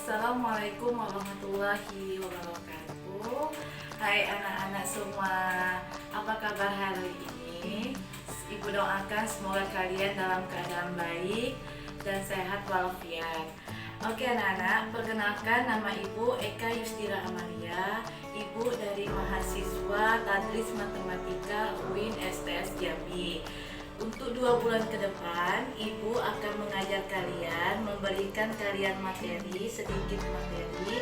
Assalamualaikum warahmatullahi wabarakatuh. Hai anak-anak semua, apa kabar hari ini? Ibu doakan semoga kalian dalam keadaan baik dan sehat walafiat. Oke anak-anak, perkenalkan nama Ibu Eka Yustira Amalia, Ibu dari mahasiswa Tadris Matematika UIN STS Jambi. Untuk 2 bulan ke depan, Ibu akan mengajar kalian, memberikan kalian materi, sedikit materi.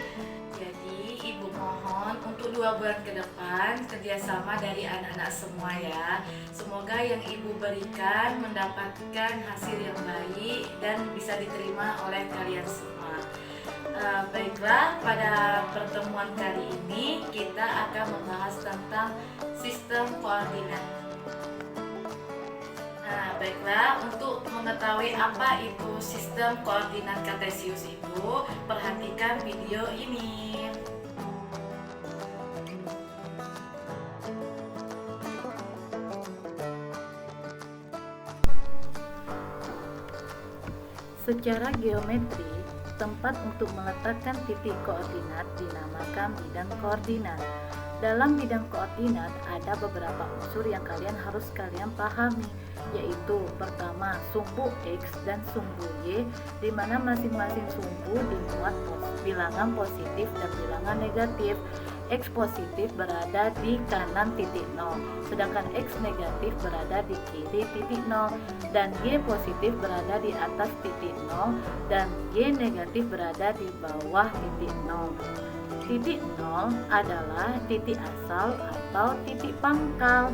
Jadi, Ibu mohon untuk 2 bulan ke depan, kerjasama dari anak-anak semua ya. Semoga yang Ibu berikan mendapatkan hasil yang baik dan bisa diterima oleh kalian semua. Baiklah, pada pertemuan kali ini kita akan membahas tentang sistem koordinat. Baiklah, untuk mengetahui apa itu sistem koordinat kartesius itu, perhatikan video ini. Secara geometri, tempat untuk meletakkan titik koordinat dinamakan bidang koordinat. Dalam bidang koordinat ada beberapa unsur yang harus kalian pahami, yaitu pertama sumbu X dan sumbu Y, di mana masing-masing sumbu dimuat bilangan positif dan bilangan negatif. X positif berada di kanan titik 0, sedangkan X negatif berada di kiri titik 0, dan Y positif berada di atas titik 0, dan Y negatif berada di bawah titik 0. Titik 0 adalah titik asal atau titik pangkal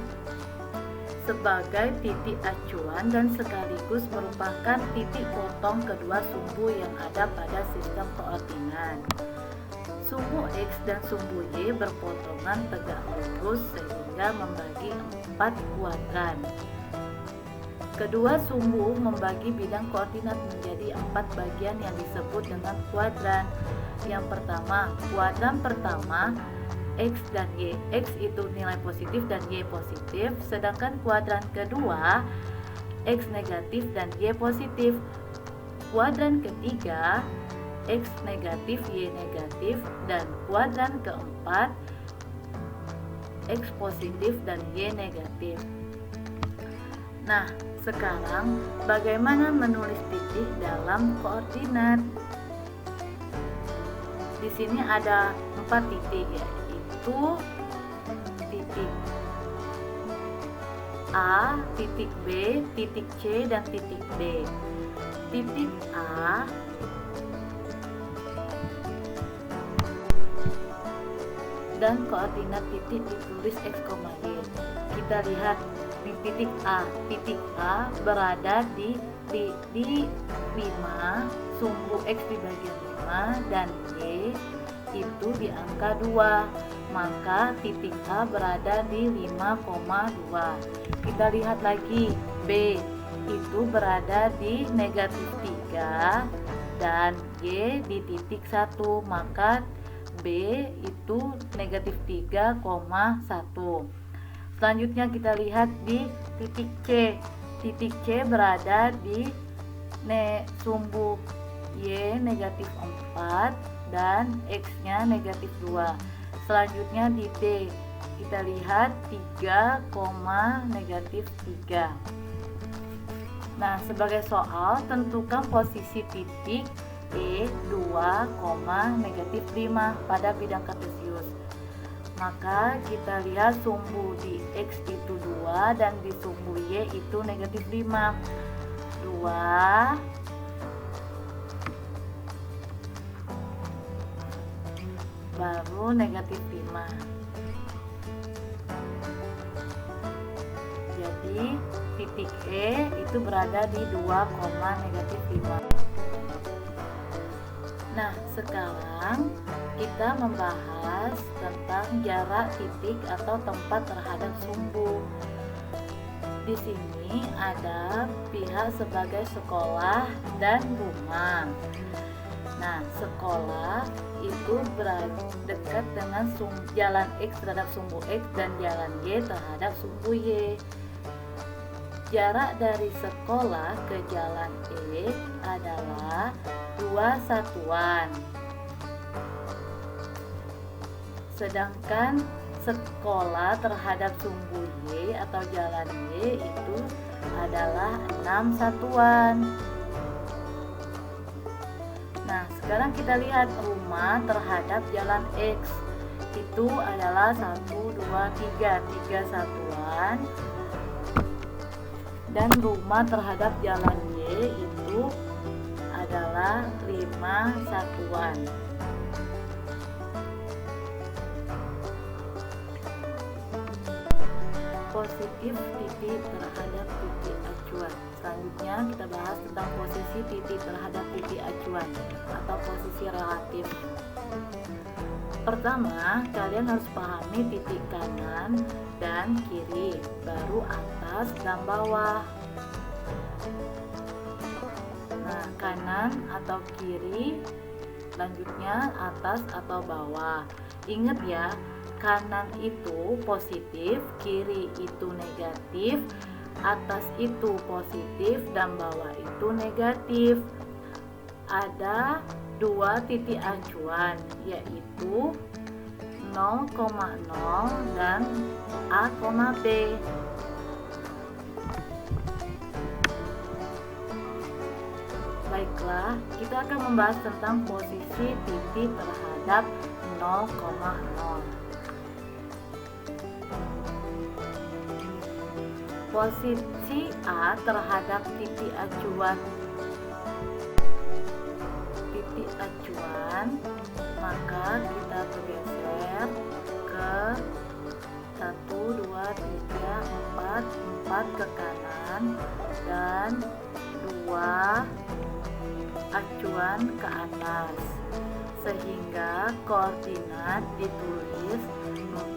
sebagai titik acuan dan sekaligus merupakan titik potong kedua sumbu yang ada pada sistem koordinat. Sumbu X dan sumbu Y berpotongan tegak lurus sehingga membagi 4 kuadran. Kedua sumbu membagi bidang koordinat menjadi 4 bagian yang disebut dengan kuadran. Yang pertama, kuadran pertama X dan Y. X itu nilai positif dan Y positif, sedangkan kuadran kedua X negatif dan Y positif. Kuadran ketiga X negatif, Y negatif, dan kuadran keempat X positif dan Y negatif. Nah, sekarang bagaimana menulis titik dalam koordinat? Di sini ada 4 titik, yaitu titik A, titik B, titik C, dan titik D. Titik A dan koordinat titik ditulis X, Y. Kita lihat di titik A berada di 5, sumbu X di bagian 5 dan Y itu di angka 2, maka titik A berada di 5,2. Kita lihat lagi B itu berada di negatif 3 dan Y di titik 1, maka B itu negatif 3,1. Selanjutnya kita lihat di titik C. Titik C berada di sumbu Y negatif 4 dan X-nya negatif 2. Selanjutnya di D, kita lihat 3, negatif 3. Nah, sebagai soal, tentukan posisi titik E2, negatif 5 pada bidang kartesius. Maka kita lihat sumbu di X itu 2 dan di sumbu Y itu negatif 5. 2 baru negatif 5. Jadi titik E itu berada di 2, negatif 5. Nah, sekarang kita membahas tentang jarak titik atau tempat terhadap sumbu. Di sini ada pihak sebagai sekolah dan rumah. Nah, sekolah itu dekat dengan jalan X terhadap sumbu X dan jalan Y terhadap sumbu Y. Jarak dari sekolah ke jalan E adalah 2 satuan. Sedangkan sekolah terhadap sumbu Y atau jalan Y itu adalah 6 satuan. Nah, sekarang kita lihat rumah terhadap jalan X itu adalah 1, 2, 3 satuan. Dan rumah terhadap jalan Y itu adalah 5 satuan. Positif titik terhadap titik acuan. Selanjutnya kita bahas tentang posisi titik terhadap titik acuan atau posisi relatif. Pertama, kalian harus pahami titik kanan dan kiri, baru atas dan bawah. Nah, kanan atau kiri, selanjutnya atas atau bawah. Ingat ya, kanan itu positif, kiri itu negatif, atas itu positif, dan bawah itu negatif. Ada 2 titik acuan, yaitu 0,0 dan A, B. Baiklah, kita akan membahas tentang posisi titik terhadap 0,0. Posisi A terhadap titik acuan, maka kita bergeser ke 1, 2, 3, 4 ke kanan dan 2 acuan ke atas, sehingga koordinat ditulis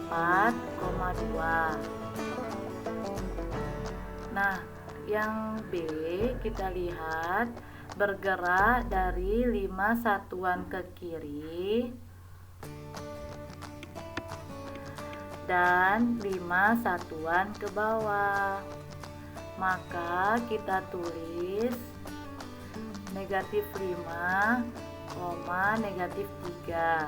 4,2. Nah, yang B kita lihat bergerak dari 5 satuan ke kiri dan 5 satuan ke bawah. Maka kita tulis negatif 5, negatif 3.